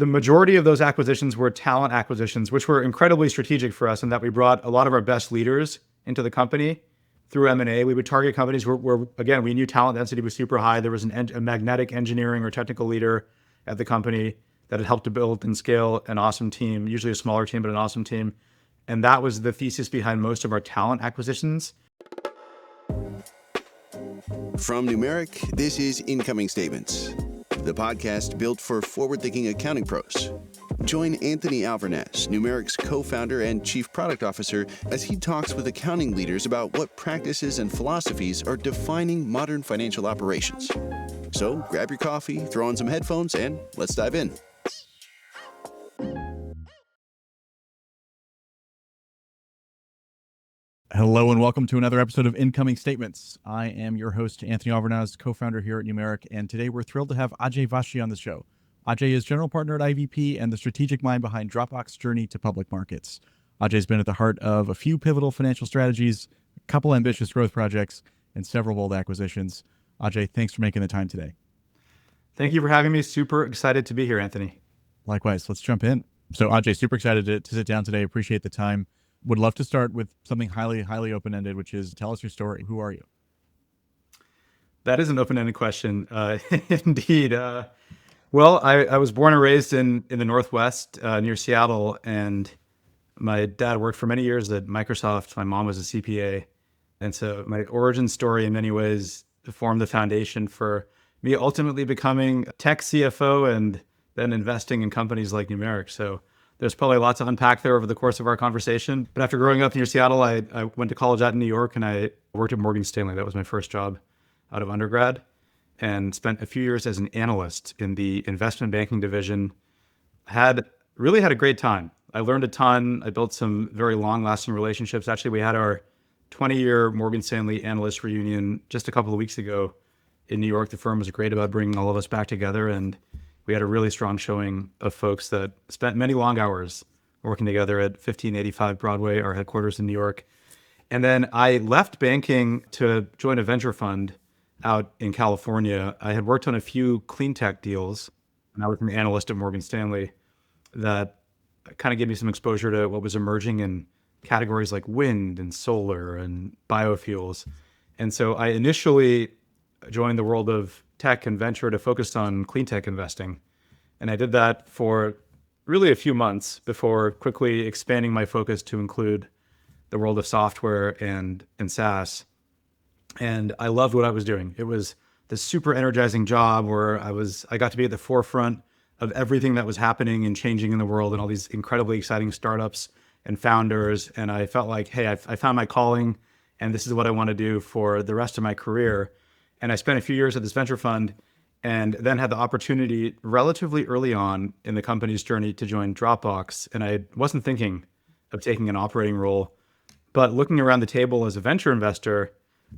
The majority of those acquisitions were talent acquisitions, which were incredibly strategic for us in that we brought a lot of our best leaders into the company through M&A. We would target companies where again, we knew talent density was super high. There was a magnetic engineering or technical leader at the company that had helped to build and scale an awesome team, usually a smaller team, but an awesome team. And that was the thesis behind most of our talent acquisitions. From Numeric, this is Incoming Statements, the podcast built for forward-thinking accounting pros. Join Anthony Alvernaz, Numeric's co-founder and chief product officer, as he talks with accounting leaders about what practices and philosophies are defining modern financial operations. So grab your coffee, throw on some headphones, and let's dive in. Hello and welcome to another episode of Incoming Statements. I am your host, Anthony Alvernaz, co-founder here at Numeric, and today we're thrilled to have Ajay Vashee on the show. Ajay is general partner at IVP and the strategic mind behind Dropbox journey to public markets. Ajay's been at the heart of a few pivotal financial strategies, a couple ambitious growth projects, and several bold acquisitions. Ajay, thanks for making the time today. Thank you for having me. Super excited to be here, Anthony. Likewise, let's jump in. So Ajay, super excited to sit down today. Appreciate the time. Would love to start with something highly open-ended, which is tell us your story. Who are you? That is an open-ended question. Indeed. Well, I was born and raised in the Northwest near Seattle, and my dad worked for many years at Microsoft. My mom was a CPA. And so my origin story in many ways formed the foundation for me ultimately becoming a tech CFO and then investing in companies like Numeric. So there's probably lots to unpack there over the course of our conversation. But after growing up near Seattle, I went to college out in New York and I worked at Morgan Stanley. That was my first job out of undergrad, and spent a few years as an analyst in the investment banking division. Really had a great time. I learned a ton. I built some very long-lasting relationships. Actually, we had our 20-year Morgan Stanley analyst reunion just a couple of weeks ago in New York. The firm was great about bringing all of us back together, and we had a really strong showing of folks that spent many long hours working together at 1585 Broadway, our headquarters in New York. And then I left banking to join a venture fund out in California. I had worked on a few clean tech deals, and I was an analyst at Morgan Stanley that kind of gave me some exposure to what was emerging in categories like wind and solar and biofuels. And so I initially joined the world of tech and venture to focus on clean tech investing. And I did that for really a few months before quickly expanding my focus to include the world of software and SaaS. And I loved what I was doing. It was this super energizing job where I got to be at the forefront of everything that was happening and changing in the world and all these incredibly exciting startups and founders. And I felt like, hey, I found my calling and this is what I want to do for the rest of my career. And I spent a few years at this venture fund and then had the opportunity relatively early on in the company's journey to join Dropbox. And I wasn't thinking of taking an operating role, but looking around the table as a venture investor,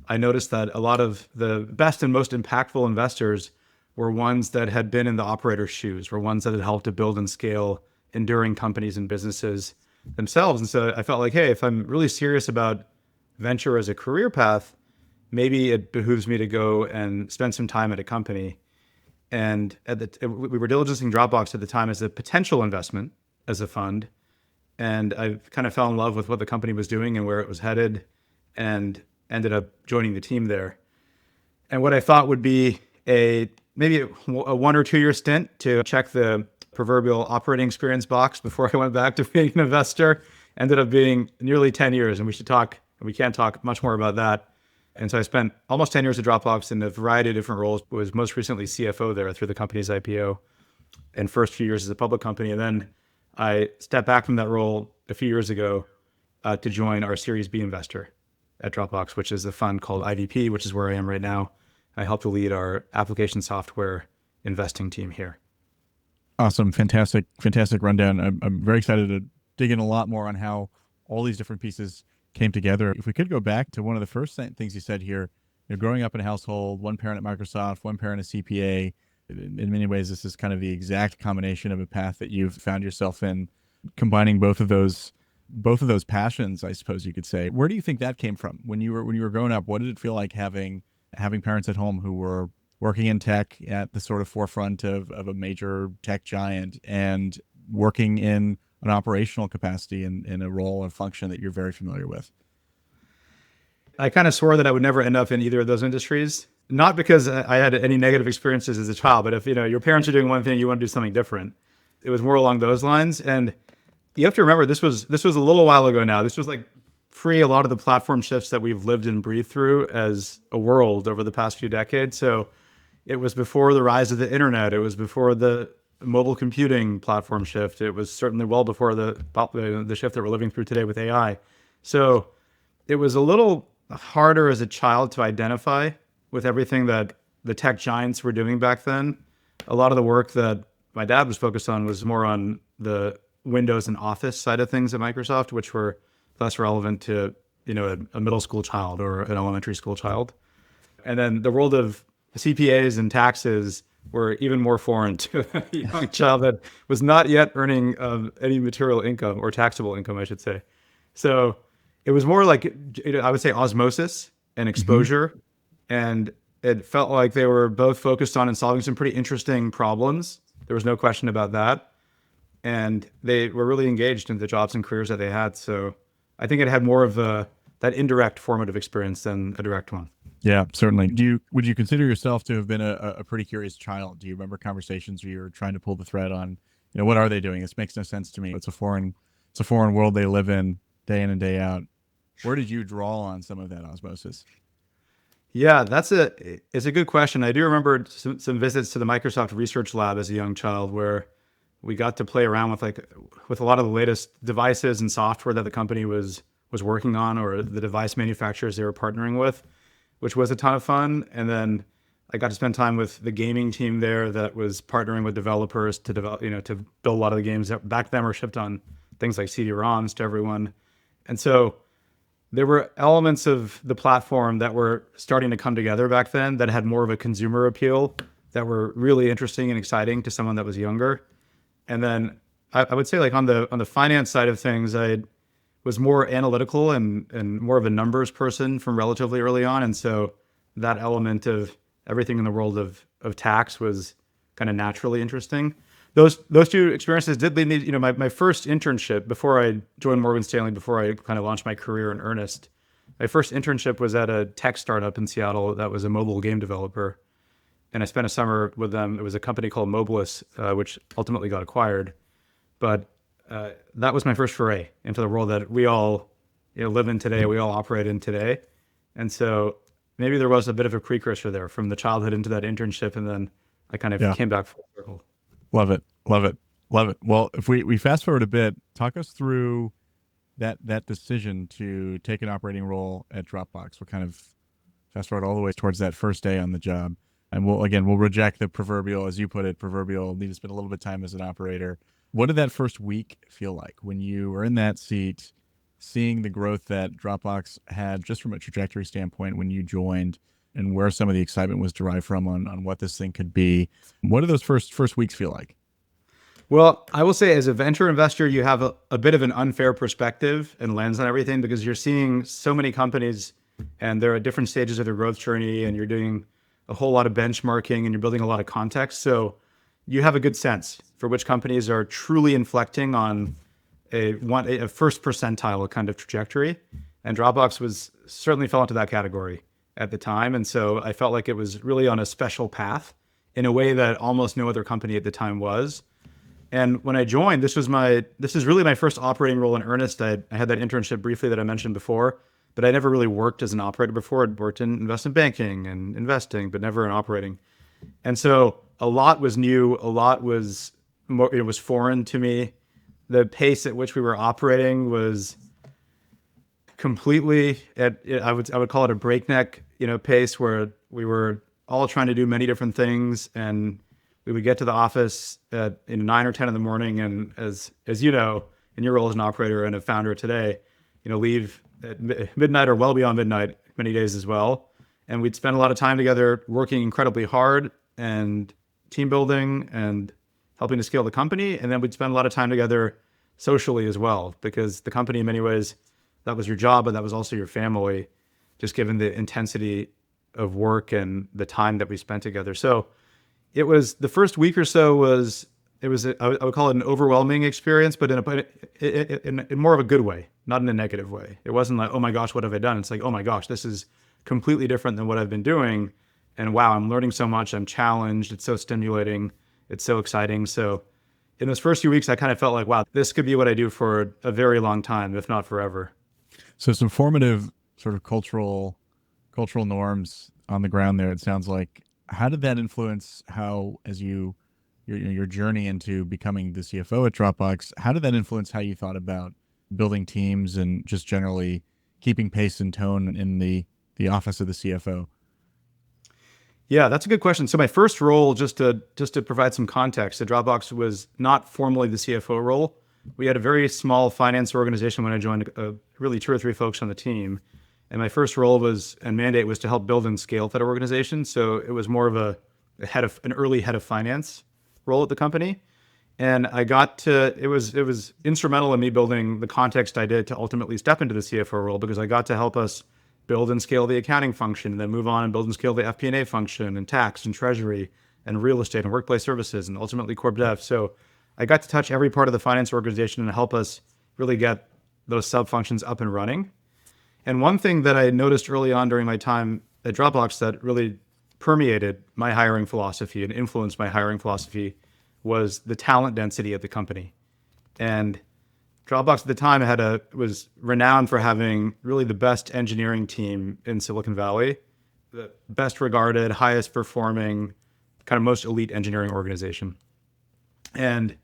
I noticed that a lot of the best and most impactful investors were ones that had been in the operator's shoes, were ones that had helped to build and scale enduring companies and businesses themselves. And so I felt like, hey, if I'm really serious about venture as a career path, maybe it behooves me to go and spend some time at a company. And we were diligencing Dropbox at the time as a potential investment as a fund. And I kind of fell in love with what the company was doing and where it was headed, and ended up joining the team there. And what I thought would be maybe a 1 or 2 year stint to check the proverbial operating experience box before I went back to being an investor ended up being nearly 10 years. And we can't talk much more about that. And so I spent almost 10 years at Dropbox in a variety of different roles. Was most recently CFO there through the company's IPO, and first few years as a public company. And then I stepped back from that role a few years ago to join our Series B investor at Dropbox, which is a fund called IVP, which is where I am right now. I help to lead our application software investing team here. Awesome. Fantastic rundown. I'm very excited to dig in a lot more on how all these different pieces came together. If we could go back to one of the first things you said here, growing up in a household, one parent at Microsoft, one parent a CPA. In many ways, this is kind of the exact combination of a path that you've found yourself in, combining both of those passions, I suppose you could say. Where do you think that came from when you were growing up? What did it feel like having parents at home who were working in tech at the sort of forefront of a major tech giant and working in an operational capacity in a role or function that you're very familiar with? I kind of swore that I would never end up in either of those industries. Not because I had any negative experiences as a child, but if your parents are doing one thing, you want to do something different. It was more along those lines. And you have to remember this was a little while ago now. This was like pre a lot of the platform shifts that we've lived and breathed through as a world over the past few decades. So it was before the rise of the internet. It was before the mobile computing platform shift. It was certainly well before the shift that we're living through today with AI. So it was a little harder as a child to identify with everything that the tech giants were doing back then. A lot of the work that my dad was focused on was more on the Windows and Office side of things at Microsoft, which were less relevant to a middle school child or an elementary school child. And then the world of CPAs and taxes were even more foreign to a young child that was not yet earning any material income or taxable income, I should say. So it was more like, I would say, osmosis and exposure. And it felt like they were both focused on and solving some pretty interesting problems. There was no question about that. And they were really engaged in the jobs and careers that they had. So I think it had more of that indirect formative experience than a direct one. Yeah, certainly. Would you consider yourself to have been a pretty curious child? Do you remember conversations where you were trying to pull the thread on, what are they doing? This makes no sense to me. It's a foreign world they live in and day out. Where did you draw on some of that osmosis? Yeah, it's a good question. I do remember some visits to the Microsoft Research Lab as a young child where we got to play around with a lot of the latest devices and software that the company was working on, or the device manufacturers they were partnering with, which was a ton of fun. And then I got to spend time with the gaming team there that was partnering with developers to develop, to build a lot of the games that back then were shipped on things like CD-ROMs to everyone. And so there were elements of the platform that were starting to come together back then that had more of a consumer appeal that were really interesting and exciting to someone that was younger. And then I would say, like, on the finance side of things, I was more analytical and more of a numbers person from relatively early on. And so that element of everything in the world of tax was kind of naturally interesting. Those two experiences did lead me, my first internship before I joined Morgan Stanley, before I kind of launched my career in earnest. My first internship was at a tech startup in Seattle that was a mobile game developer. And I spent a summer with them. It was a company called Mobilus, which ultimately got acquired. But that was my first foray into the world that we all live in today, we all operate in today. And so maybe there was a bit of a precursor there from the childhood into that internship. And then I kind of came back full circle. Love it. Love it. Love it. Well, if we fast forward a bit, talk us through that decision to take an operating role at Dropbox. We'll kind of fast forward all the way towards that first day on the job. And we'll reject the proverbial, as you put it, need to spend a little bit of time as an operator. What did that first week feel like when you were in that seat, seeing the growth that Dropbox had just from a trajectory standpoint when you joined, and where some of the excitement was derived from on what this thing could be? What do those first weeks feel like? Well, I will say, as a venture investor, you have a bit of an unfair perspective and lens on everything, because you're seeing so many companies and they're at different stages of their growth journey, and you're doing a whole lot of benchmarking and you're building a lot of context. So you have a good sense for which companies are truly inflecting on a first percentile kind of trajectory. And Dropbox certainly fell into that category at the time. And so I felt like it was really on a special path in a way that almost no other company at the time was. And when I joined, this is really my first operating role in earnest. I had that internship briefly that I mentioned before, but I never really worked as an operator before. I'd worked in investment banking and investing, but never in operating. And so a lot was new. A lot was more, it was foreign to me. The pace at which we were operating was completely I would call it a breakneck, pace, where we were all trying to do many different things, and we would get to the office at 9 or 10 in the morning, and as you know, in your role as an operator and a founder today, leave at midnight or well beyond midnight many days as well. And we'd spend a lot of time together working incredibly hard and team building and helping to scale the company. And then we'd spend a lot of time together socially as well, because the company, in many ways, that was your job, but that was also your family, just given the intensity of work and the time that we spent together. So it was the first week or so was it was I would call it an overwhelming experience, but in more of a good way, not in a negative way. It wasn't like, oh my gosh, what have I done? It's like, oh my gosh, this is completely different than what I've been doing, and wow, I'm learning so much. I'm challenged. It's so stimulating. It's so exciting. So in those first few weeks, I kind of felt like, wow, this could be what I do for a very long time, if not forever. So some formative sort of cultural norms on the ground there. It sounds like. How did that influence how, as your journey into becoming the CFO at Dropbox? How did that influence how you thought about building teams and just generally keeping pace and tone in the office of the CFO? Yeah, that's a good question. So my first role, just to provide some context, at Dropbox was not formally the CFO role. We had a very small finance organization when I joined, really 2 or 3 folks on the team. And my first role and mandate was to help build and scale that organization. So it was more of an early head of finance role at the company. And it was instrumental in me building the context I did to ultimately step into the CFO role, because I got to help us build and scale the accounting function, and then move on and build and scale the FP&A function, and tax and treasury and real estate and workplace services, and ultimately corp dev. So I got to touch every part of the finance organization and help us really get those sub functions up and running. And one thing that I noticed early on during my time at Dropbox that really permeated my hiring philosophy and influenced my hiring philosophy was the talent density at the company. And Dropbox at the time was renowned for having really the best engineering team in Silicon Valley, the best regarded, highest performing, kind of most elite engineering organization. And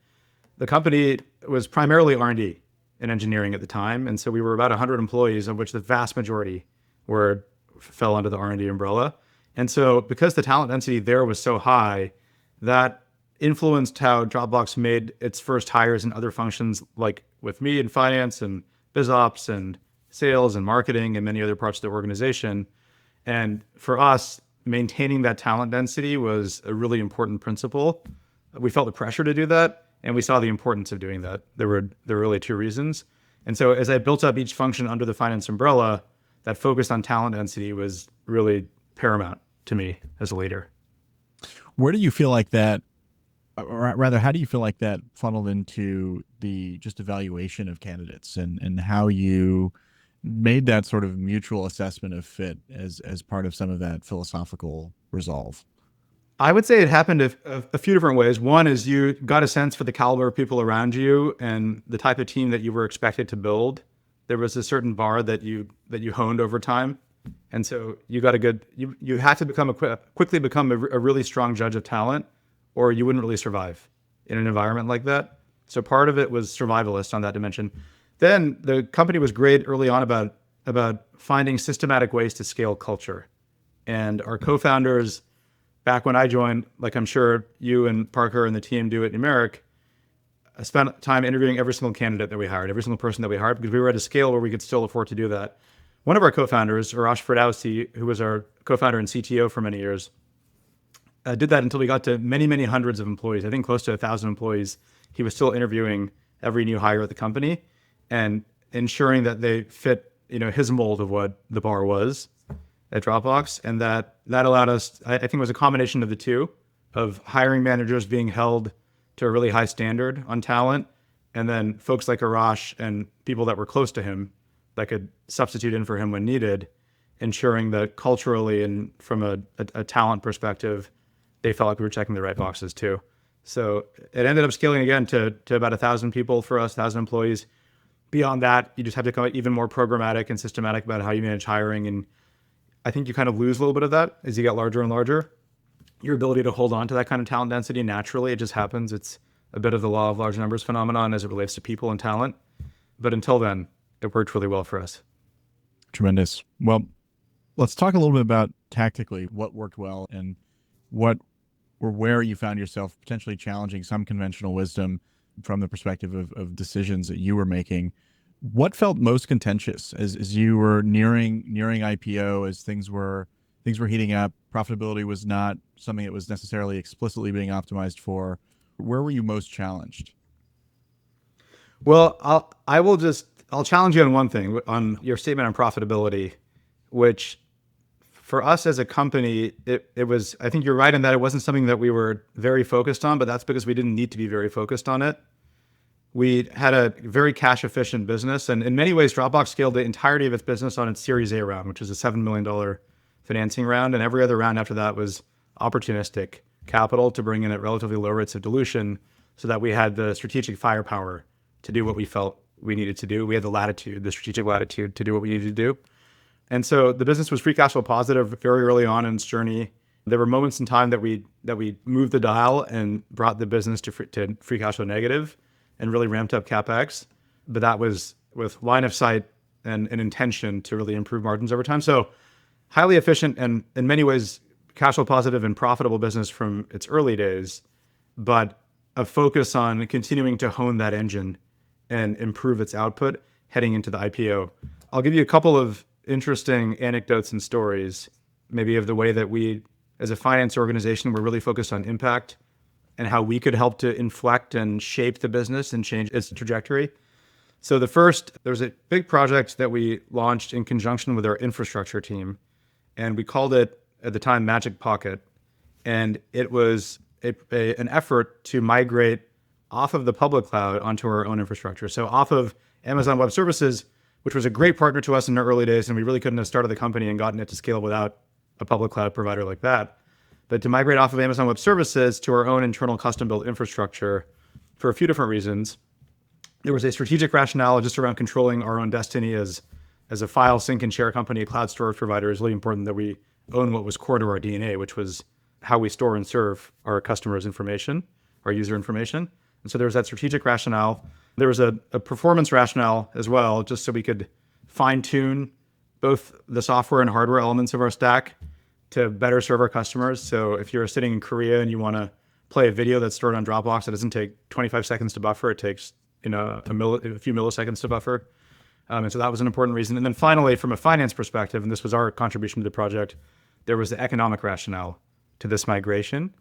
the company was primarily R&D and engineering at the time. And so we were about 100 employees, of which the vast majority fell under the R&D umbrella. And so because the talent density there was so high, that influenced how Dropbox made its first hires in other functions, like with me in finance and biz ops and sales and marketing and many other parts of the organization. And for us, maintaining that talent density was a really important principle. We felt the pressure to do that, and we saw the importance of doing that. There were really 2 reasons. And so as I built up each function under the finance umbrella, that focus on talent density was really paramount to me as a leader. Where do you feel like that, or rather, how do you feel like that funneled into the just evaluation of candidates, and how you made that sort of mutual assessment of fit as part of some of that philosophical resolve? I would say it happened a few different ways. One is you got a sense for the caliber of people around you and the type of team that you were expected to build. There was a certain bar that you honed over time. And so you got you had to quickly become a really strong judge of talent, or you wouldn't really survive in an environment like that. So part of it was survivalist on that dimension. Then the company was great early on about finding systematic ways to scale culture. And our co-founders, back when I joined, like I'm sure you and Parker and the team do at Numeric, I spent time interviewing every single candidate that we hired, every single person that we hired, because we were at a scale where we could still afford to do that. One of our co-founders, Arash Ferdowsi, who was our co-founder and CTO for many years, did that until we got to many, many hundreds of employees. I think close to 1,000 employees. He was still interviewing every new hire at the company and ensuring that they fit, his mold of what the bar was at Dropbox. And that allowed us, I think it was a combination of the two, of hiring managers being held to a really high standard on talent, and then folks like Arash and people that were close to him that could substitute in for him when needed, ensuring that culturally and from a talent perspective, they felt like we were checking the right boxes too. So it ended up scaling again to about 1,000 people for us, 1,000 employees. Beyond that, you just have to become even more programmatic and systematic about how you manage hiring. And I think you kind of lose a little bit of that as you get larger and larger. Your ability to hold on to that kind of talent density naturally, it just happens. It's a bit of the law of large numbers phenomenon as it relates to people and talent. But until then, it worked really well for us. Tremendous. Well, let's talk a little bit about tactically what worked well and what or where you found yourself potentially challenging some conventional wisdom from the perspective of decisions that you were making. What felt most contentious as you were nearing IPO, as things were heating up, profitability was not something that was necessarily explicitly being optimized for? Where were you most challenged? Well, I'll challenge you on one thing, on your statement on profitability, which for us as a company, it was, I think you're right in that it wasn't something that we were very focused on, but that's because we didn't need to be very focused on it. We had a very cash efficient business. And in many ways, Dropbox scaled the entirety of its business on its Series A round, which is a $7 million financing round. And every other round after that was opportunistic capital to bring in at relatively low rates of dilution so that we had the strategic firepower to do what we felt we needed to do. We had the latitude, the strategic latitude to do what we needed to do. And so the business was free cash flow positive very early on in its journey. There were moments in time that we moved the dial and brought the business to free cash flow negative and really ramped up CapEx. But that was with line of sight and an intention to really improve margins over time. So highly efficient and in many ways cash flow positive and profitable business from its early days, but a focus on continuing to hone that engine and improve its output heading into the IPO. I'll give you a couple of interesting anecdotes and stories, maybe of the way that we, as a finance organization, were really focused on impact and how we could help to inflect and shape the business and change its trajectory. So there was a big project that we launched in conjunction with our infrastructure team, and we called it, at the time, Magic Pocket. And it was an effort to migrate off of the public cloud onto our own infrastructure. So off of Amazon Web Services, which was a great partner to us in the early days, and we really couldn't have started the company and gotten it to scale without a public cloud provider like that. But to migrate off of Amazon Web Services to our own internal custom-built infrastructure for a few different reasons. There was a strategic rationale just around controlling our own destiny as a file sync and share company, a cloud storage provider. Is really important that we own what was core to our DNA, which was how we store and serve our customers' information, our user information. And so there was that strategic rationale. There was a performance rationale as well, just so we could fine tune both the software and hardware elements of our stack to better serve our customers. So if you're sitting in Korea and you want to play a video that's stored on Dropbox, it doesn't take 25 seconds to buffer. It takes a few milliseconds to buffer. And so that was an important reason. And then finally, from a finance perspective, and this was our contribution to the project, there was the economic rationale to this migration.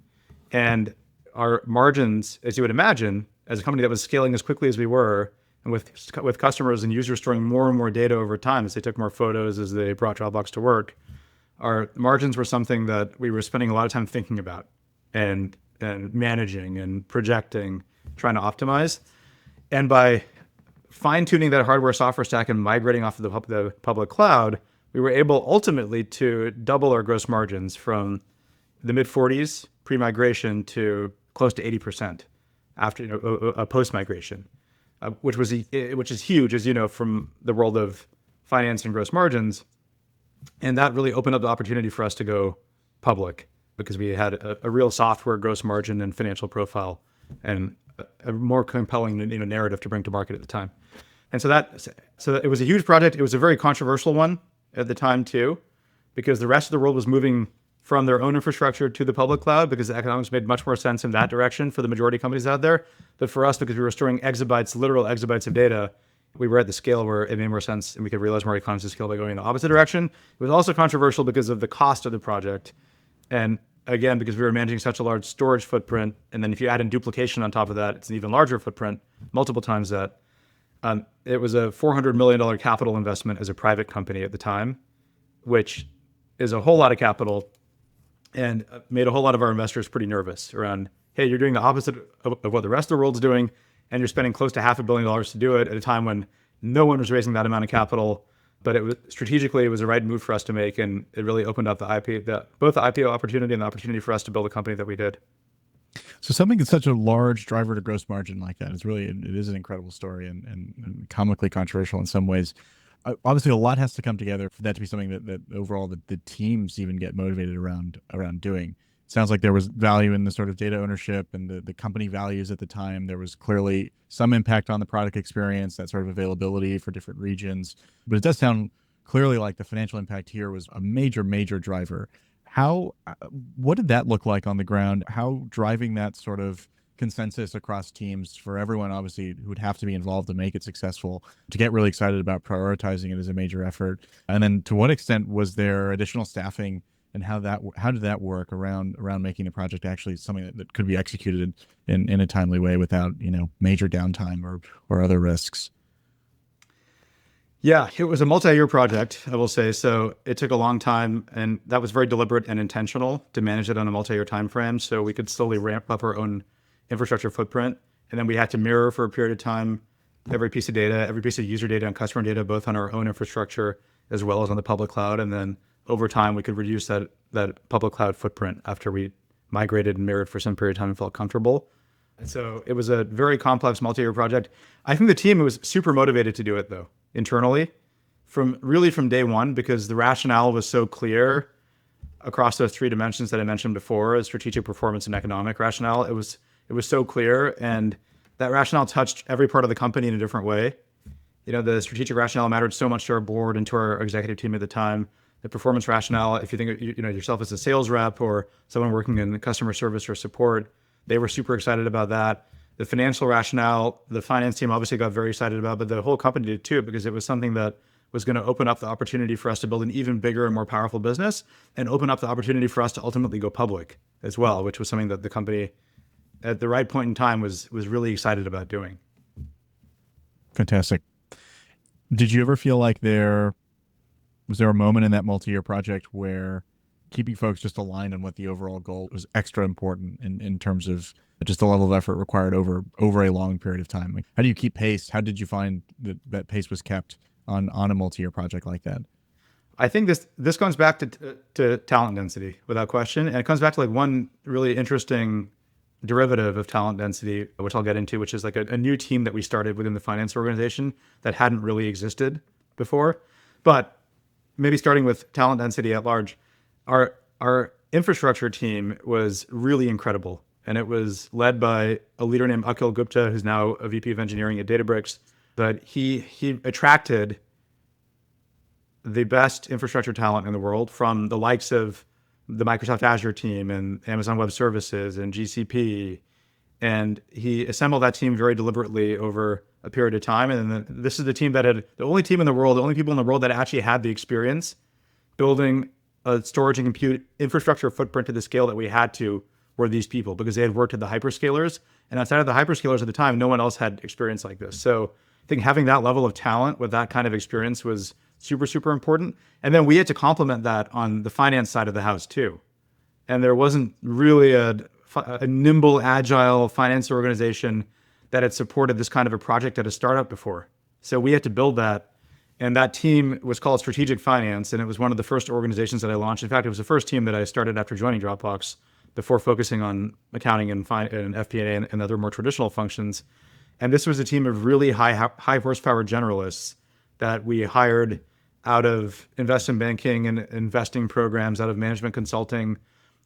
And our margins, as you would imagine, as a company that was scaling as quickly as we were, and with customers and users storing more and more data over time as they took more photos, as they brought Dropbox to work, our margins were something that we were spending a lot of time thinking about and managing and projecting, trying to optimize. And by fine-tuning that hardware software stack and migrating off of the public cloud, we were able ultimately to double our gross margins from the mid-40s pre-migration to close to 80% after post-migration, which is huge, as you know, from the world of finance and gross margins. And that really opened up the opportunity for us to go public because we had a real software gross margin and financial profile and a more compelling narrative to bring to market at the time. And so it was a huge project. It was a very controversial one at the time too, because the rest of the world was moving from their own infrastructure to the public cloud because the economics made much more sense in that direction for the majority of companies out there. But for us, because we were storing literal exabytes of data, we were at the scale where it made more sense and we could realize more economies of scale by going in the opposite direction. It was also controversial because of the cost of the project. And again, because we were managing such a large storage footprint, and then if you add in duplication on top of that, it's an even larger footprint, multiple times that. It was a $400 million capital investment as a private company at the time, which is a whole lot of capital and made a whole lot of our investors pretty nervous around, hey, you're doing the opposite of what the rest of the world's doing, and you're spending close to $500 million to do it at a time when no one was raising that amount of capital. But strategically, it was the right move for us to make, and it really opened up both the IPO opportunity and the opportunity for us to build a company that we did. So something that's such a large driver to gross margin like that it is an incredible story and comically controversial in some ways. Obviously, a lot has to come together for that to be something that overall the teams even get motivated around doing. It sounds like there was value in the sort of data ownership and the company values at the time. There was clearly some impact on the product experience, that sort of availability for different regions. But it does sound clearly like the financial impact here was a major, major driver. What did that look like on the ground? How driving that sort of consensus across teams for everyone, obviously, who would have to be involved to make it successful, to get really excited about prioritizing it as a major effort? And then to what extent was there additional staffing, and how did that work around making the project actually something that could be executed in a timely way without major downtime or other risks? Yeah, it was a multi-year project, I will say. So it took a long time, and that was very deliberate and intentional to manage it on a multi-year time frame, so we could slowly ramp up our own infrastructure footprint. And then we had to mirror for a period of time every piece of data, every piece of user data and customer data, both on our own infrastructure as well as on the public cloud. And then over time, we could reduce that public cloud footprint after we migrated and mirrored for some period of time and felt comfortable. So it was a very complex multi-year project. I think the team was super motivated to do it though, internally, from day one, because the rationale was so clear across those three dimensions that I mentioned before: strategic, performance, and economic rationale. It was so clear, and that rationale touched every part of the company in a different way. The strategic rationale mattered so much to our board and to our executive team at the time. The performance rationale, if you think of, yourself as a sales rep or someone working in customer service or support, they were super excited about that. The financial rationale, the finance team obviously got very excited about, but the whole company did too, because it was something that was going to open up the opportunity for us to build an even bigger and more powerful business, and open up the opportunity for us to ultimately go public as well, which was something that the company at the right point in time was really excited about doing. Fantastic. Did you ever feel like was there a moment in that multi-year project where keeping folks just aligned on what the overall goal was extra important in terms of just the level of effort required over a long period of time? Like, how do you keep pace? How did you find that pace was kept on a multi-year project like that? I think this comes back to talent density without question, and it comes back to like one really interesting derivative of talent density, which I'll get into, which is like a new team that we started within the finance organization that hadn't really existed before. But maybe starting with talent density at large, our infrastructure team was really incredible, and it was led by a leader named Akhil Gupta, who's now a VP of engineering at Databricks. But he attracted the best infrastructure talent in the world from the likes of the Microsoft Azure team and Amazon Web Services and GCP. And he assembled that team very deliberately over a period of time. And then this is the team that had the only team in the world, the only people in the world that actually had the experience building a storage and compute infrastructure footprint to the scale that we had to, were these people, because they had worked at the hyperscalers. And outside of the hyperscalers at the time, no one else had experience like this. So I think having that level of talent with that kind of experience was super, super important. And then we had to complement that on the finance side of the house too. And there wasn't really a nimble, agile finance organization that had supported this kind of a project at a startup before. So we had to build that. And that team was called Strategic Finance. And it was one of the first organizations that I launched. In fact, it was the first team that I started after joining Dropbox, before focusing on accounting and FP&A and other more traditional functions. And this was a team of really high horsepower generalists that we hired out of investment banking and investing programs, out of management consulting.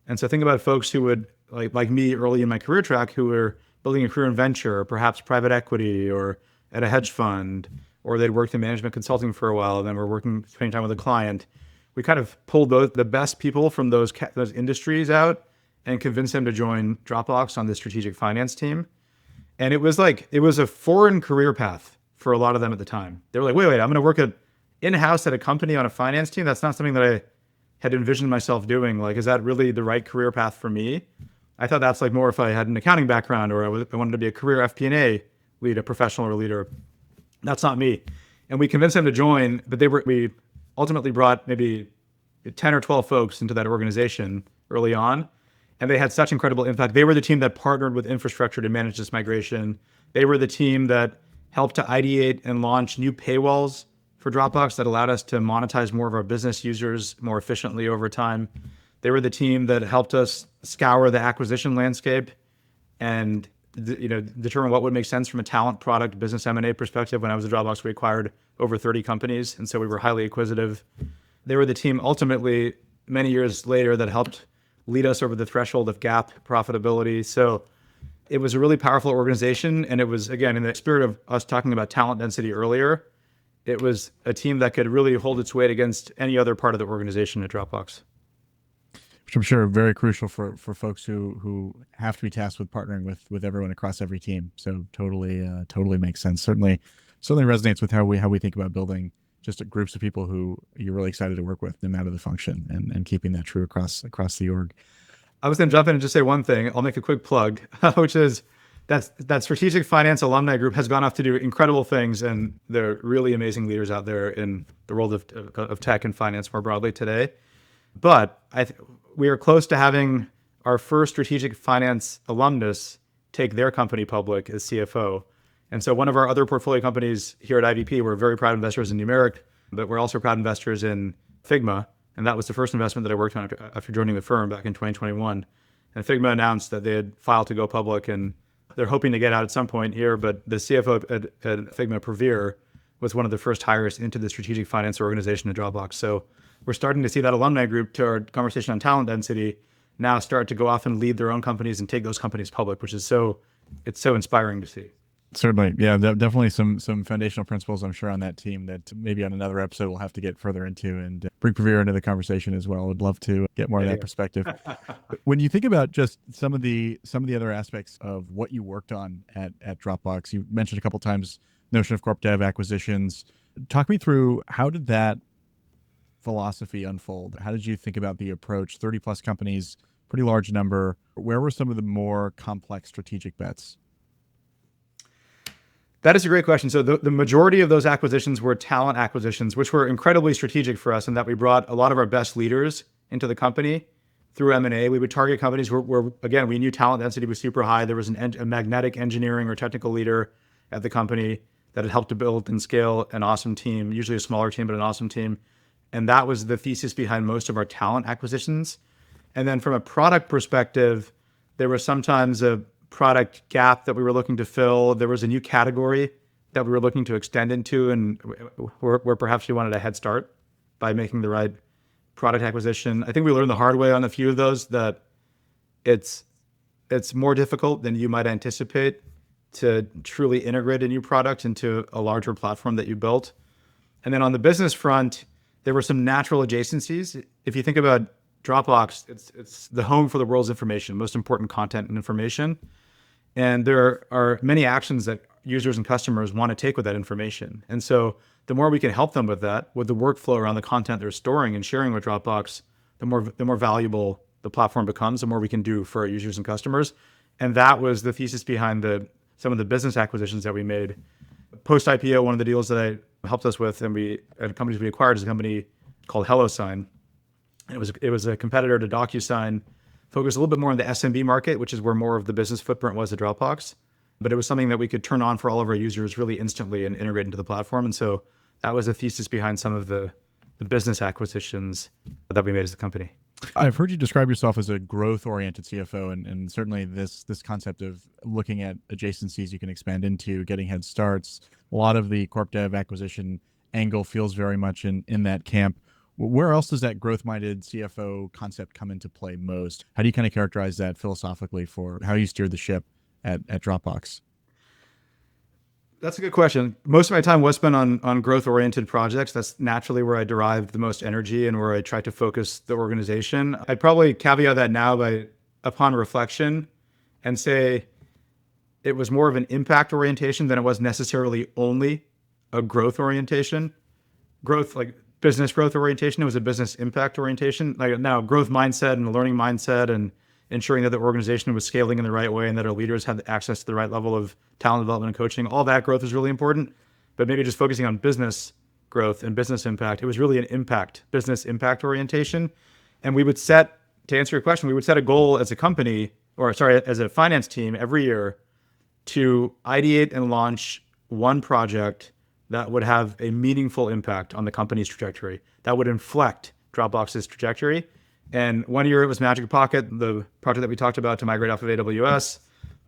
And so think about folks who would, like me early in my career track, who were building a career in venture, or perhaps private equity, or at a hedge fund, or they'd worked in management consulting for a while, and then were spending time with a client. We kind of pulled the best people from those industries out and convinced them to join Dropbox on the strategic finance team. And it was a foreign career path for a lot of them at the time. They were like, wait, I'm going to work in-house at a company on a finance team? That's not something that I had envisioned myself doing. Like, is that really the right career path for me? I thought that's like more if I had an accounting background, or I wanted to be a career FP&A lead, a professional or leader. That's not me. And we convinced them to join, but we ultimately brought maybe 10 or 12 folks into that organization early on. And they had such incredible impact. They were the team that partnered with infrastructure to manage this migration. They were the team that helped to ideate and launch new paywalls for Dropbox that allowed us to monetize more of our business users more efficiently over time. They were the team that helped us scour the acquisition landscape and determine what would make sense from a talent, product, business M&A perspective. When I was at Dropbox, we acquired over 30 companies, and so we were highly acquisitive. They were the team ultimately many years later that helped lead us over the threshold of GAAP profitability. So it was a really powerful organization, and it was, again, in the spirit of us talking about talent density earlier, it was a team that could really hold its weight against any other part of the organization at Dropbox. Which I'm sure are very crucial for folks who have to be tasked with partnering with everyone across every team. So totally makes sense. Certainly resonates with how we think about building just groups of people who you're really excited to work with, no matter the function, and keeping that true across the org. I was going to jump in and just say one thing. I'll make a quick plug, which is that strategic finance alumni group has gone off to do incredible things, and they're really amazing leaders out there in the world of tech and finance more broadly today. But we are close to having our first strategic finance alumnus take their company public as CFO. And so one of our other portfolio companies here at IVP, we're very proud investors in Numeric, but we're also proud investors in Figma. And that was the first investment that I worked on after joining the firm back in 2021. And Figma announced that they had filed to go public, and they're hoping to get out at some point here. But the CFO at Figma, Praveer, was one of the first hires into the strategic finance organization at Dropbox. So we're starting to see that alumni group, to our conversation on talent density, now start to go off and lead their own companies and take those companies public, which is it's so inspiring to see. Certainly. Yeah, definitely some foundational principles, I'm sure, on that team that maybe on another episode we'll have to get further into and bring Praveer into the conversation as well. I'd love to get more of that perspective. When you think about just some of the other aspects of what you worked on at Dropbox, you mentioned a couple of times notion of corp dev acquisitions. Talk me through, how did that philosophy unfold? How did you think about the approach? 30 plus companies, pretty large number. Where were some of the more complex strategic bets? That is a great question. So the majority of those acquisitions were talent acquisitions, which were incredibly strategic for us in that we brought a lot of our best leaders into the company through M&A. We would target companies where again, we knew talent density was super high. There was a magnetic engineering or technical leader at the company that had helped to build and scale an awesome team, usually a smaller team, but an awesome team. And that was the thesis behind most of our talent acquisitions. And then from a product perspective, there was sometimes a product gap that we were looking to fill. There was a new category that we were looking to extend into, and where perhaps we wanted a head start by making the right product acquisition. I think we learned the hard way on a few of those that it's more difficult than you might anticipate to truly integrate a new product into a larger platform that you built. And then on the business front, there were some natural adjacencies. If you think about Dropbox, it's the home for the world's information, most important content and information. And there are many actions that users and customers want to take with that information. And so the more we can help them with that, with the workflow around the content they're storing and sharing with Dropbox, the more valuable the platform becomes, the more we can do for our users and customers. And that was the thesis behind some of the business acquisitions that we made. Post-IPO, one of the deals that I helped us with and companies we acquired is a company called HelloSign. It was a competitor to DocuSign, focused a little bit more on the SMB market, which is where more of the business footprint was at Dropbox. But it was something that we could turn on for all of our users really instantly and integrate into the platform. And so that was the thesis behind some of the business acquisitions that we made as a company. I've heard you describe yourself as a growth-oriented CFO, and certainly this concept of looking at adjacencies you can expand into, getting head starts. A lot of the corp dev acquisition angle feels very much in that camp. Where else does that growth-minded CFO concept come into play most? How do you kind of characterize that philosophically for how you steer the ship at Dropbox? That's a good question. Most of my time was spent on growth-oriented projects. That's naturally where I derived the most energy and where I tried to focus the organization. I'd probably caveat that now upon reflection and say it was more of an impact orientation than it was necessarily only a growth orientation. Growth, like business growth orientation, it was a business impact orientation. Like now, growth mindset and a learning mindset and ensuring that the organization was scaling in the right way and that our leaders had access to the right level of talent development and coaching. All that growth is really important, but maybe just focusing on business growth and business impact, it was really an business impact orientation. And to answer your question, we would set a goal as a company, as a finance team every year to ideate and launch one project that would have a meaningful impact on the company's trajectory, that would inflect Dropbox's trajectory. And one year it was Magic Pocket, the project that we talked about to migrate off of AWS.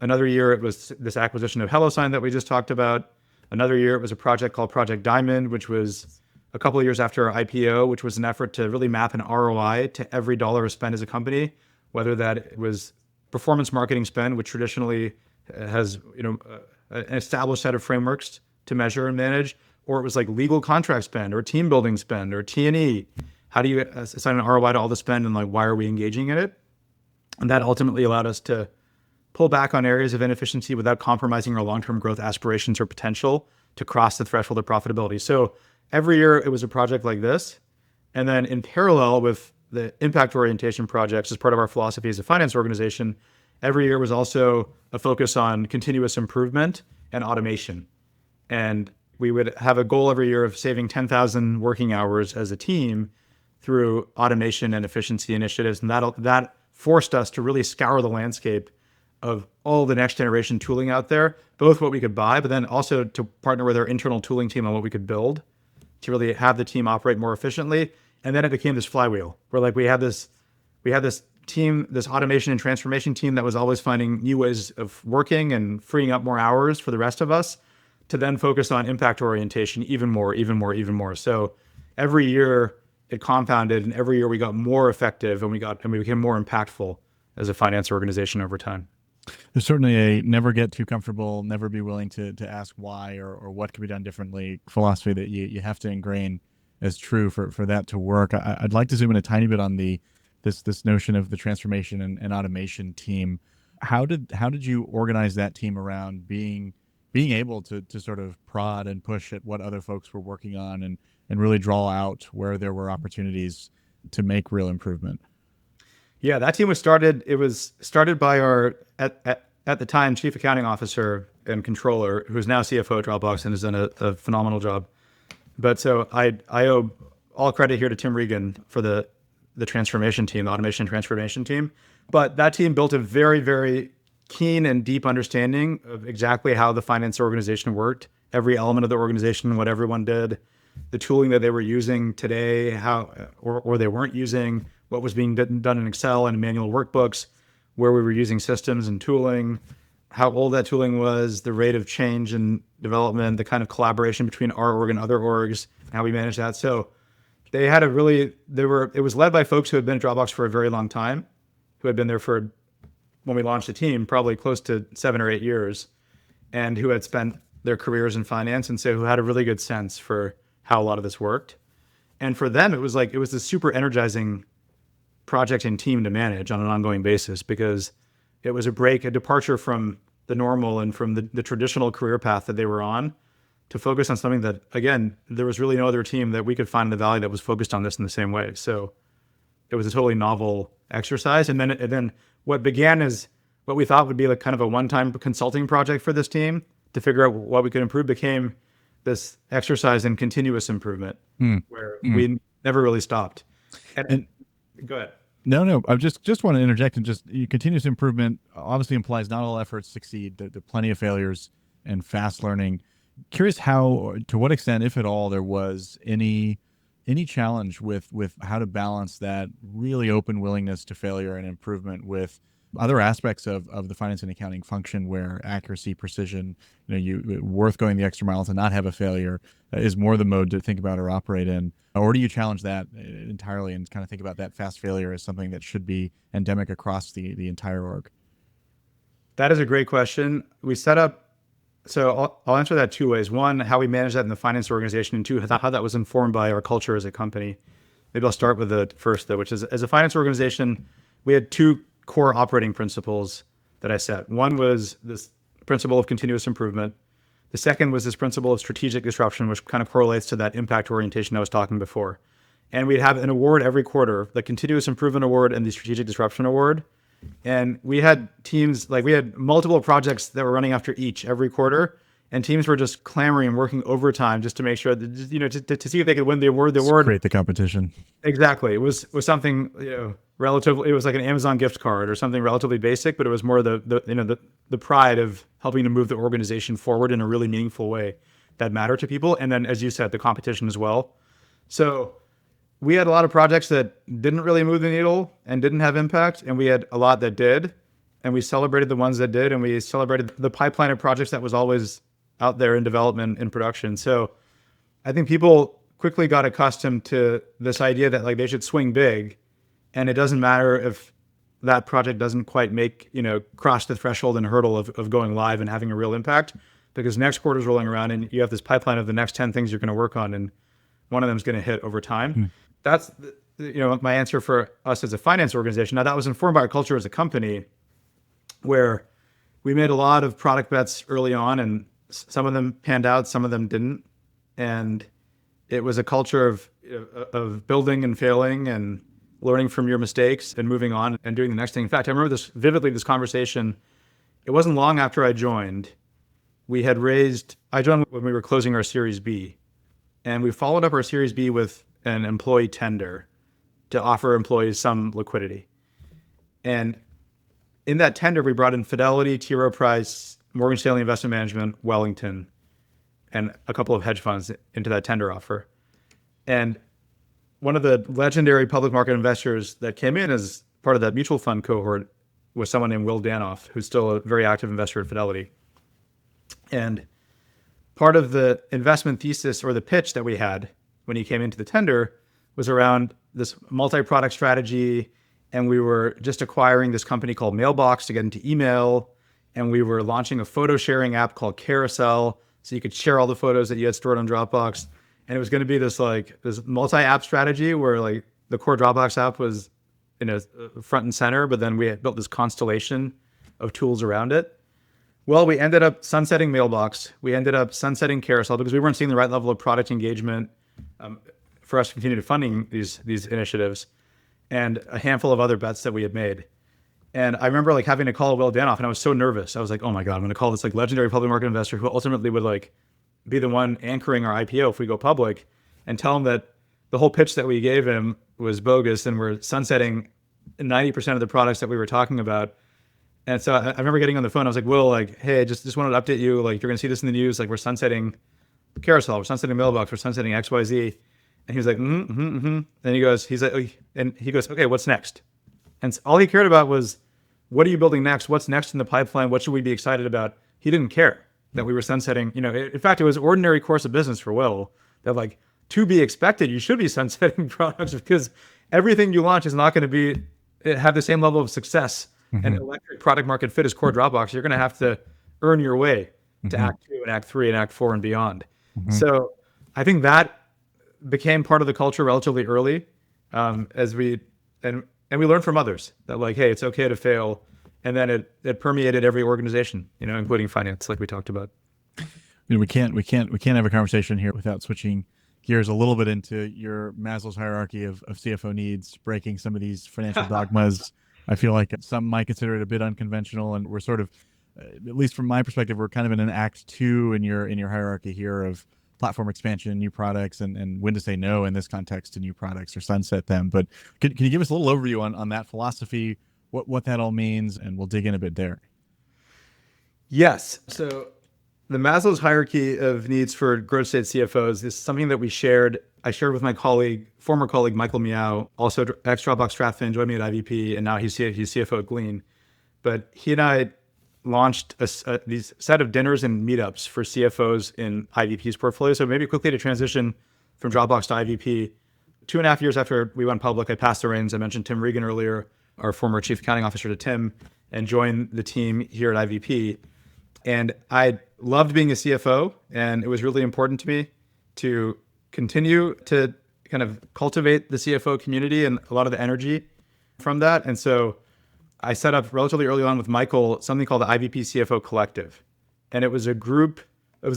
Another year it was this acquisition of HelloSign that we just talked about. Another year it was a project called Project Diamond, which was a couple of years after our IPO, which was an effort to really map an ROI to every dollar spent as a company, whether that was performance marketing spend, which traditionally has an established set of frameworks to measure and manage, or it was like legal contract spend or team building spend or T&E. How do you assign an ROI to all the spend and why are we engaging in it? And that ultimately allowed us to pull back on areas of inefficiency without compromising our long-term growth aspirations or potential to cross the threshold of profitability. So every year it was a project like this. And then in parallel with the impact orientation projects as part of our philosophy as a finance organization, every year was also a focus on continuous improvement and automation. And we would have a goal every year of saving 10,000 working hours as a team through automation and efficiency initiatives. And that forced us to really scour the landscape of all the next generation tooling out there, both what we could buy, but then also to partner with our internal tooling team on what we could build to really have the team operate more efficiently. And then it became this flywheel where like we had this team, this automation and transformation team that was always finding new ways of working and freeing up more hours for the rest of us to then focus on impact orientation even more. So every year it compounded, and every year we got more effective, and we became more impactful as a finance organization over time. There's certainly a never get too comfortable, never be willing to ask why or what could be done differently philosophy that you have to ingrain as true for that to work. I'd like to zoom in a tiny bit on this notion of the transformation and automation team. How did you organize that team around being able to sort of prod and push at what other folks were working on and really draw out where there were opportunities to make real improvement? Yeah, that team was started by our, at the time, chief accounting officer and controller, who's now CFO at Dropbox and has done a phenomenal job. But so I owe all credit here to Tim Regan for the transformation team, the automation transformation team. But that team built a very, very keen and deep understanding of exactly how the finance organization worked, every element of the organization, what everyone did, the tooling that they were using today, how or they weren't using, what was being done in Excel and manual workbooks, where we were using systems and tooling, how old that tooling was, the rate of change and development, the kind of collaboration between our org and other orgs, how we manage that. So they had it was led by folks who had been at Dropbox for a very long time, who had been there for, when we launched the team, probably close to 7 or 8 years, and who had spent their careers in finance, and so who had a really good sense for how a lot of this worked. And for them, it was this super energizing project and team to manage on an ongoing basis, because it was a departure from the normal and from the traditional career path that they were on, to focus on something that, again, there was really no other team that we could find in the Valley that was focused on this in the same way. So it was a totally novel exercise. And then what began as what we thought would be like kind of a one-time consulting project for this team to figure out what we could improve became this exercise in continuous improvement, where we never really stopped. And go ahead. No. I just want to interject and continuous improvement obviously implies not all efforts succeed. There are plenty of failures and fast learning. Curious how, to what extent, if at all, there was any challenge with how to balance that really open willingness to failure and improvement with other aspects of the finance and accounting function, where accuracy, precision, worth going the extra mile to not have a failure is more the mode to think about or operate in. Or do you challenge that entirely and kind of think about that fast failure as something that should be endemic across the entire org? That is a great question. We set up, so I'll answer that 2 ways. One, how we manage that in the finance organization, and 2, how that was informed by our culture as a company. Maybe I'll start with the first, though, which is, as a finance organization, we had 2 core operating principles that I set. One was this principle of continuous improvement. The second was this principle of strategic disruption, which kind of correlates to that impact orientation I was talking before. And we'd have an award every quarter, the Continuous Improvement Award and the Strategic Disruption Award. And we had teams, we had multiple projects that were running after each every quarter, and teams were just clamoring and working overtime just to make sure that, to see if they could win the award. Create the competition. Exactly. It was something, relatively, it was like an Amazon gift card or something relatively basic, but it was more the pride of helping to move the organization forward in a really meaningful way that mattered to people. And then, as you said, the competition as well. So we had a lot of projects that didn't really move the needle and didn't have impact, and we had a lot that did, and we celebrated the ones that did, and we celebrated the pipeline of projects that was always out there in development and production. So I think people quickly got accustomed to this idea that they should swing big, and it doesn't matter if that project doesn't quite cross the threshold and hurdle of going live and having a real impact, because next quarter's rolling around and you have this pipeline of the next 10 things you're going to work on, and one of them is going to hit over time. That's my answer for us as a finance organization. Now, that was informed by our culture as a company, where we made a lot of product bets early on, and some of them panned out, some of them didn't. And it was a culture of building and failing and learning from your mistakes and moving on and doing the next thing. In fact, I remember this vividly, this conversation. It wasn't long after I joined. I joined when we were closing our Series B, and we followed up our Series B with an employee tender to offer employees some liquidity. And in that tender, we brought in Fidelity, T. Rowe Price, Morgan Stanley Investment Management, Wellington, and a couple of hedge funds into that tender offer. And one of the legendary public market investors that came in as part of that mutual fund cohort was someone named Will Danoff, who's still a very active investor at Fidelity. And part of the investment thesis or the pitch that we had when he came into the tender was around this multi-product strategy. And we were just acquiring this company called Mailbox to get into email. And we were launching a photo sharing app called Carousel, so you could share all the photos that you had stored on Dropbox. And it was going to be this multi-app strategy where like the core Dropbox app was front and center, but then we had built this constellation of tools around it. Well, we ended up sunsetting Mailbox. We ended up sunsetting Carousel because we weren't seeing the right level of product engagement for us to continue funding these initiatives, and a handful of other bets that we had made. And I remember like having to call Will Danoff, and I was so nervous. I was like, oh my God, I'm going to call this like legendary public market investor who ultimately would like be the one anchoring our IPO if we go public, and tell him that the whole pitch that we gave him was bogus and we're sunsetting 90% of the products that we were talking about. And so I remember getting on the phone. I was like, Will, like, hey, just wanted to update you. Like, you're going to see this in the news. Like, we're sunsetting Carousel, we're sunsetting Mailbox, we're sunsetting XYZ. And he was like, And he goes, okay, what's next? And all he cared about was, what are you building next? What's next in the pipeline? What should we be excited about? He didn't care that we were sunsetting. In fact, it was ordinary course of business for Will that like, to be expected, you should be sunsetting products because everything you launch is not going to have the same level of success and electric product market fit as core Dropbox. You're going to have to earn your way to Act 2 and Act 3 and Act 4 and beyond. So I think that became part of the culture relatively early, as we learned from others that like, hey, it's okay to fail. And then it permeated every organization, including finance, like we talked about. We can't have a conversation here without switching gears a little bit into your Maslow's hierarchy of CFO needs, breaking some of these financial dogmas. I feel like some might consider it a bit unconventional, and we're sort of, at least from my perspective, we're kind of in an Act 2 in your hierarchy here of platform expansion, new products, and when to say no in this context to new products or sunset them. But can you give us a little overview on that philosophy, what that all means, and we'll dig in a bit there. Yes. So the Maslow's hierarchy of needs for growth stage CFOs is something that I shared with my former colleague, Michael Miao, also ex-Dropbox Stratfin, joined me at IVP, and now he's CFO at Glean. But he and I launched these set of dinners and meetups for CFOs in IVP's portfolio. So maybe quickly to transition from Dropbox to IVP. 2.5 years after we went public, I passed the reins. I mentioned Tim Regan earlier, our former chief accounting officer, to Tim, and joined the team here at IVP. And I loved being a CFO, and it was really important to me to continue to kind of cultivate the CFO community and a lot of the energy from that. And so I set up relatively early on with Michael something called the IVP CFO Collective. And it was a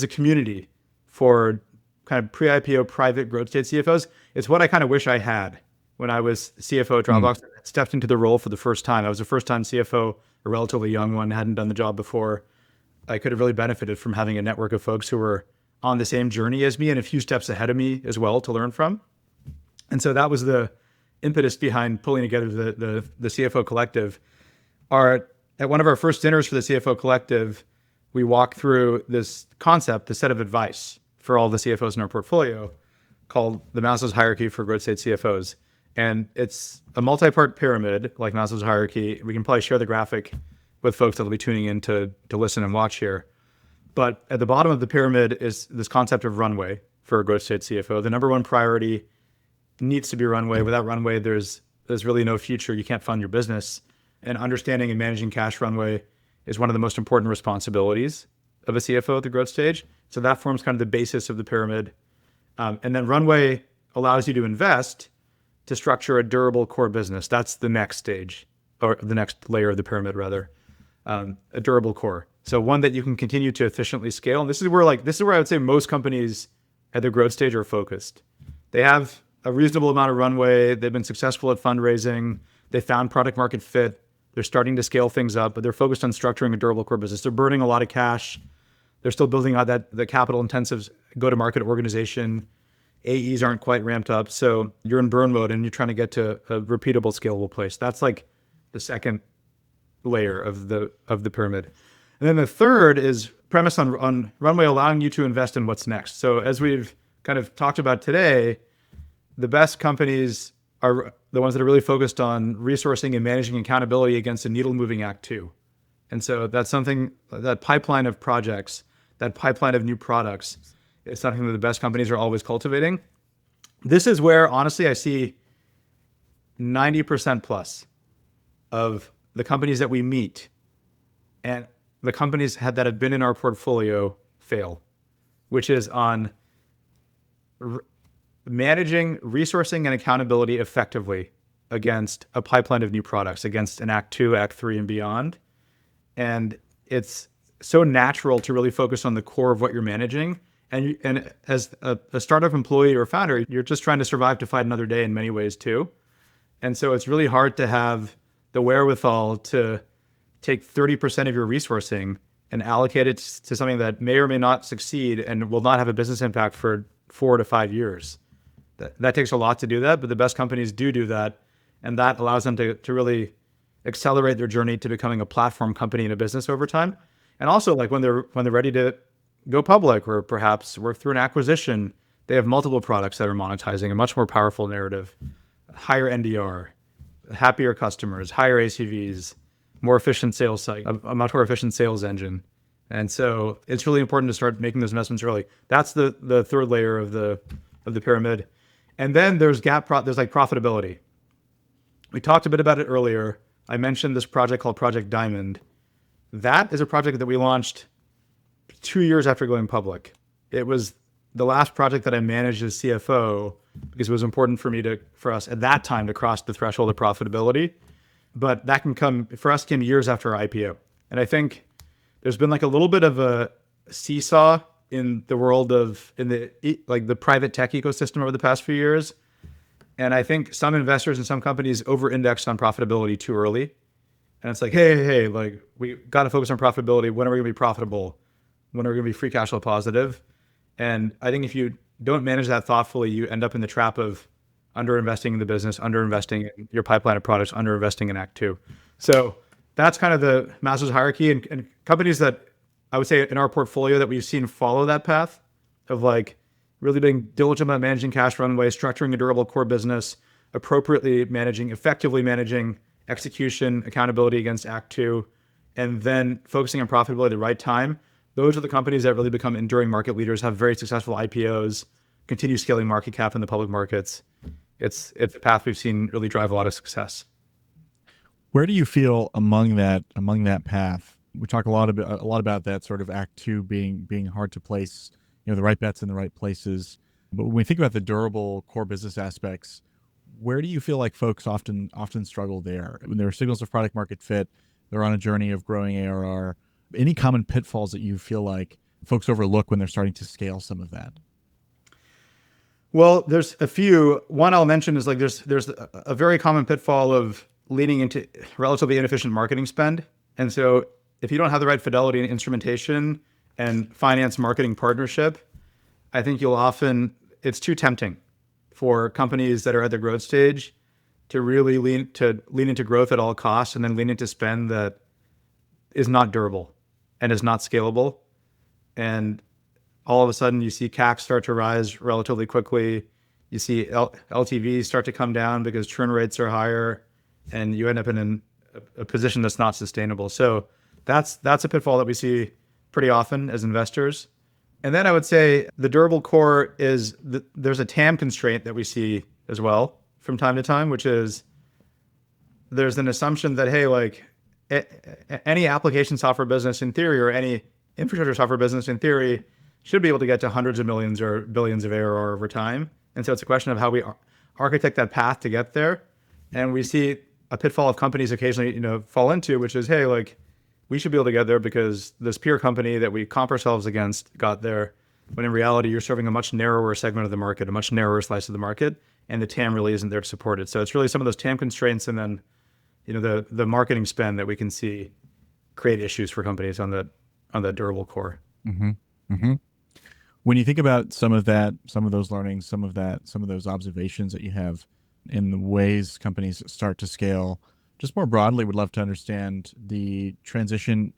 community for kind of pre-IPO private growth stage CFOs. It's what I kind of wish I had when I was CFO at Dropbox. I stepped into the role for the first time. I was a first-time CFO, a relatively young one, hadn't done the job before. I could have really benefited from having a network of folks who were on the same journey as me and a few steps ahead of me as well to learn from. And so that was the impetus behind pulling together the CFO Collective. At one of our first dinners for the CFO Collective, we walked through this concept, the set of advice for all the CFOs in our portfolio called the Maslow's hierarchy for growth stage CFOs. And it's a multi-part pyramid like Maslow's hierarchy. We can probably share the graphic with folks that will be tuning in to listen and watch here. But at the bottom of the pyramid is this concept of runway for a growth stage CFO. The number one priority needs to be runway. Without runway, there's really no future. You can't fund your business. And understanding and managing cash runway is one of the most important responsibilities of a CFO at the growth stage. So that forms kind of the basis of the pyramid. And then runway allows you to invest to structure a durable core business. That's the next stage, or the next layer of the pyramid, rather. A durable core. So one that you can continue to efficiently scale. And this is where I would say most companies at the growth stage are focused. They have a reasonable amount of runway. They've been successful at fundraising. They found product market fit. They're starting to scale things up, but they're focused on structuring a durable core business. They're burning a lot of cash. They're still building out the capital intensive go-to-market organization. AEs aren't quite ramped up. So you're in burn mode and you're trying to get to a repeatable, scalable place. That's like the second layer of the pyramid. And then the third is premise on runway allowing you to invest in what's next. So as we've kind of talked about today, the best companies are the ones that are really focused on resourcing and managing accountability against a needle moving act two. And so that's something, that pipeline of projects, that pipeline of new products is something that the best companies are always cultivating. This is where, honestly, I see 90% plus of the companies that we meet and the companies that have been in our portfolio fail, which is on managing resourcing and accountability effectively against a pipeline of new products, against an Act 2, Act 3, and beyond. And it's so natural to really focus on the core of what you're managing. And as a startup employee or founder, you're just trying to survive to fight another day in many ways too. And so it's really hard to have the wherewithal to take 30% of your resourcing and allocate it to something that may or may not succeed and will not have a business impact for 4 to 5 years. That takes a lot to do that, but the best companies do that. And that allows them to really accelerate their journey to becoming a platform company in a business over time. And also, like when they're ready to go public or perhaps work through an acquisition, they have multiple products that are monetizing, a much more powerful narrative, higher NDR, happier customers, higher ACVs, more efficient sales cycle, a much more efficient sales engine. And so it's really important to start making those investments early. That's the third layer of the pyramid. And then there's there's like profitability. We talked a bit about it earlier. I mentioned this project called Project Diamond. That is a project that we launched 2 years after going public. It was the last project that I managed as CFO because it was important for us at that time to cross the threshold of profitability. But that for us came years after our IPO. And I think there's been like a little bit of a seesaw in the world in the private tech ecosystem over the past few years. And I think some investors and some companies over-indexed on profitability too early. And it's like, hey, like we got to focus on profitability. When are we going to be profitable? When are we going to be free cash flow positive? And I think if you don't manage that thoughtfully, you end up in the trap of underinvesting in the business, underinvesting in your pipeline of products, underinvesting in Act 2. So that's kind of the Maslow's hierarchy. And companies that I would say in our portfolio that we've seen follow that path of like really being diligent about managing cash runway, structuring a durable core business, appropriately managing, effectively managing execution, accountability against Act 2, and then focusing on profitability at the right time. Those are the companies that really become enduring market leaders, have very successful IPOs, continue scaling market cap in the public markets. It's a path we've seen really drive a lot of success. Where do you feel among that path? We talk a lot about that sort of Act 2 being hard to place, the right bets in the right places. But when we think about the durable core business aspects, where do you feel like folks often struggle there? When there are signals of product market fit, they're on a journey of growing ARR. Any common pitfalls that you feel like folks overlook when they're starting to scale some of that? Well, there's a few. One I'll mention is like there's a very common pitfall of leaning into relatively inefficient marketing spend. And so if you don't have the right fidelity and instrumentation and finance marketing partnership, I think it's too tempting for companies that are at the growth stage to really lean into growth at all costs and then lean into spend that is not durable and is not scalable. And all of a sudden you see CAC start to rise relatively quickly. You see LTVs start to come down because churn rates are higher and you end up in a position that's not sustainable. So that's a pitfall that we see pretty often as investors. And then I would say the durable core there's a TAM constraint that we see as well from time to time, which is there's an assumption that, hey, like any application software business in theory or any infrastructure software business in theory should be able to get to hundreds of millions or billions of ARR over time. And so it's a question of how we architect that path to get there. And we see a pitfall of companies occasionally, fall into, which is, hey, like we should be able to get there because this peer company that we comp ourselves against got there. when in reality, you're serving a much narrower segment of the market, a much narrower slice of the market, and the TAM really isn't there to support it. So it's really some of those TAM constraints and then, the marketing spend that we can see create issues for companies on the durable core. Mm-hmm. Mm-hmm. When you think about some of those learnings, some of those observations that you have in the ways companies start to scale, just more broadly, would love to understand the transition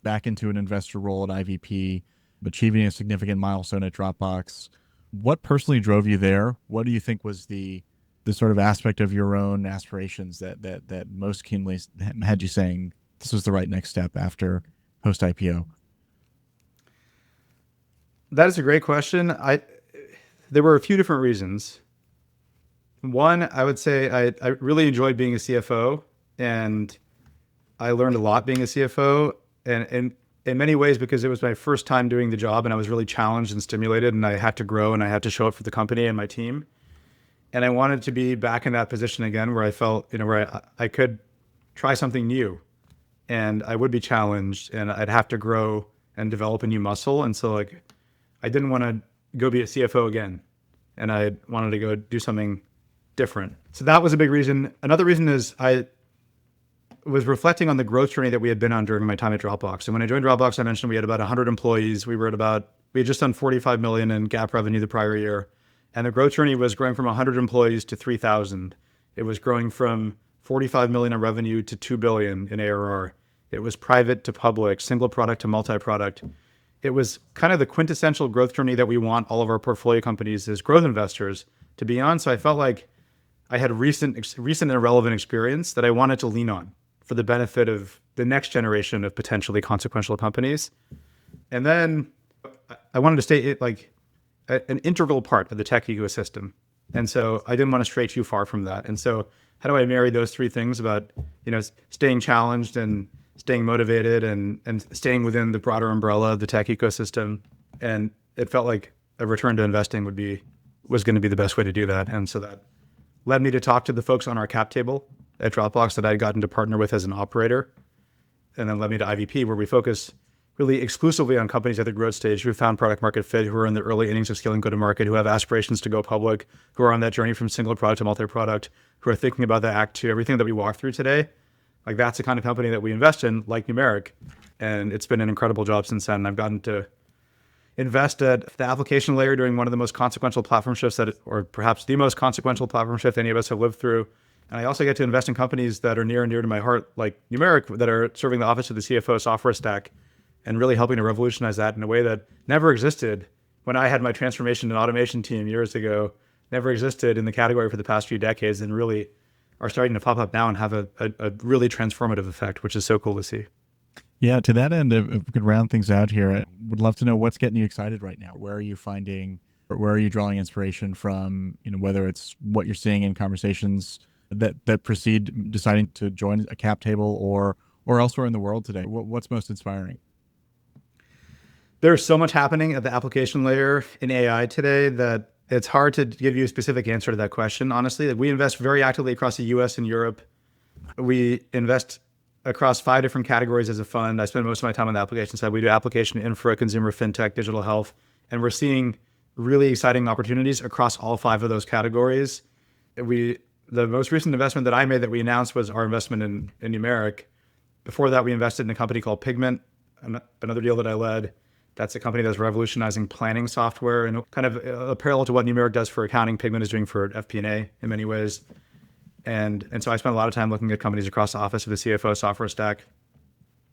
back into an investor role at IVP, achieving a significant milestone at Dropbox. What personally drove you there? What do you think was the sort of aspect of your own aspirations that most keenly had you saying this was the right next step after post IPO? That is a great question. There were a few different reasons. One, I would say I really enjoyed being a CFO, and I learned a lot being a CFO, and in many ways because it was my first time doing the job, and I was really challenged and stimulated, and I had to grow and I had to show up for the company and my team. And I wanted to be back in that position again where I felt, where I could try something new, and I would be challenged and I'd have to grow and develop a new muscle. And so I didn't want to go be a CFO again, and I wanted to go do something different. So that was a big reason. Another reason is I was reflecting on the growth journey that we had been on during my time at Dropbox. And when I joined Dropbox, I mentioned we had about 100 employees. We had just done 45 million in GAAP revenue the prior year. And the growth journey was growing from 100 employees to 3,000. It was growing from 45 million in revenue to 2 billion in ARR. It was private to public, single product to multi-product. It was kind of the quintessential growth journey that we want all of our portfolio companies as growth investors to be on. So I felt like I had recent and relevant experience that I wanted to lean on for the benefit of the next generation of potentially consequential companies. And then I wanted to stay an integral part of the tech ecosystem. And so I didn't want to stray too far from that. And so how do I marry those three things about, staying challenged and staying motivated and staying within the broader umbrella of the tech ecosystem? And it felt like a return to investing was going to be the best way to do that. And so that led me to talk to the folks on our cap table at Dropbox that I'd gotten to partner with as an operator, and then led me to IVP, where we focus really exclusively on companies at the growth stage who found product market fit, who are in the early innings of scaling go-to-market, who have aspirations to go public, who are on that journey from single product to multi-product, who are thinking about the Act 2, everything that we walked through today. That's the kind of company that we invest in, like Numeric. And it's been an incredible job since then. I've gotten to invest at the application layer during one of the most consequential platform shifts or perhaps the most consequential platform shift any of us have lived through. And I also get to invest in companies that are near and dear to my heart, like Numeric, that are serving the office of the CFO software stack and really helping to revolutionize that in a way that never existed when I had my transformation and automation team years ago, never existed in the category for the past few decades, and really are starting to pop up now and have a really transformative effect, which is so cool to see. Yeah, to that end, if we could round things out here, I would love to know what's getting you excited right now. Where are you finding, or where are you drawing inspiration from, whether it's what you're seeing in conversations that precede deciding to join a cap table or elsewhere in the world today? What's most inspiring? There's so much happening at the application layer in AI today that it's hard to give you a specific answer to that question, honestly. We invest very actively across the US and Europe. We invest across 5 different categories as a fund. I spend most of my time on the application side. We do application, infra, consumer, fintech, digital health, and we're seeing really exciting opportunities across all 5 of those categories. The most recent investment that I made that we announced was our investment in Numeric. Before that, we invested in a company called Pigment, another deal that I led. That's a company that's revolutionizing planning software, and kind of a parallel to what Numeric does for accounting, Pigment is doing for FP&A in many ways. And so I spent a lot of time looking at companies across the office of the CFO software stack.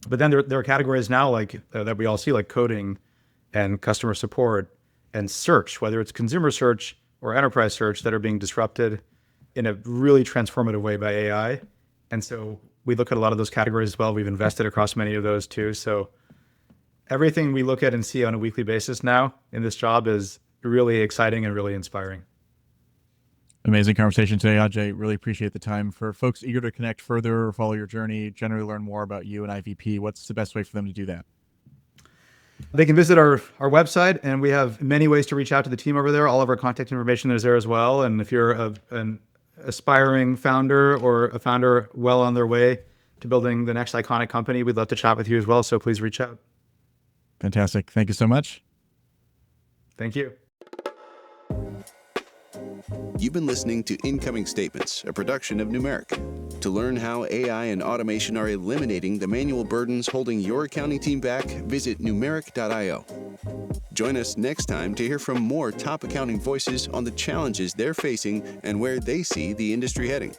But then there are categories now that we all see, like coding and customer support and search, whether it's consumer search or enterprise search, that are being disrupted in a really transformative way by AI. And so we look at a lot of those categories as well. We've invested across many of those too. So everything we look at and see on a weekly basis now in this job is really exciting and really inspiring. Amazing conversation today, Ajay. Really appreciate the time. For folks eager to connect further or follow your journey, generally learn more about you and IVP, what's the best way for them to do that? They can visit our website, and we have many ways to reach out to the team over there. All of our contact information is there as well. And if you're an aspiring founder or a founder well on their way to building the next iconic company, we'd love to chat with you as well. So please reach out. Fantastic. Thank you so much. Thank you. You've been listening to Incoming Statements, a production of Numeric. To learn how AI and automation are eliminating the manual burdens holding your accounting team back, visit numeric.io. Join us next time to hear from more top accounting voices on the challenges they're facing and where they see the industry heading.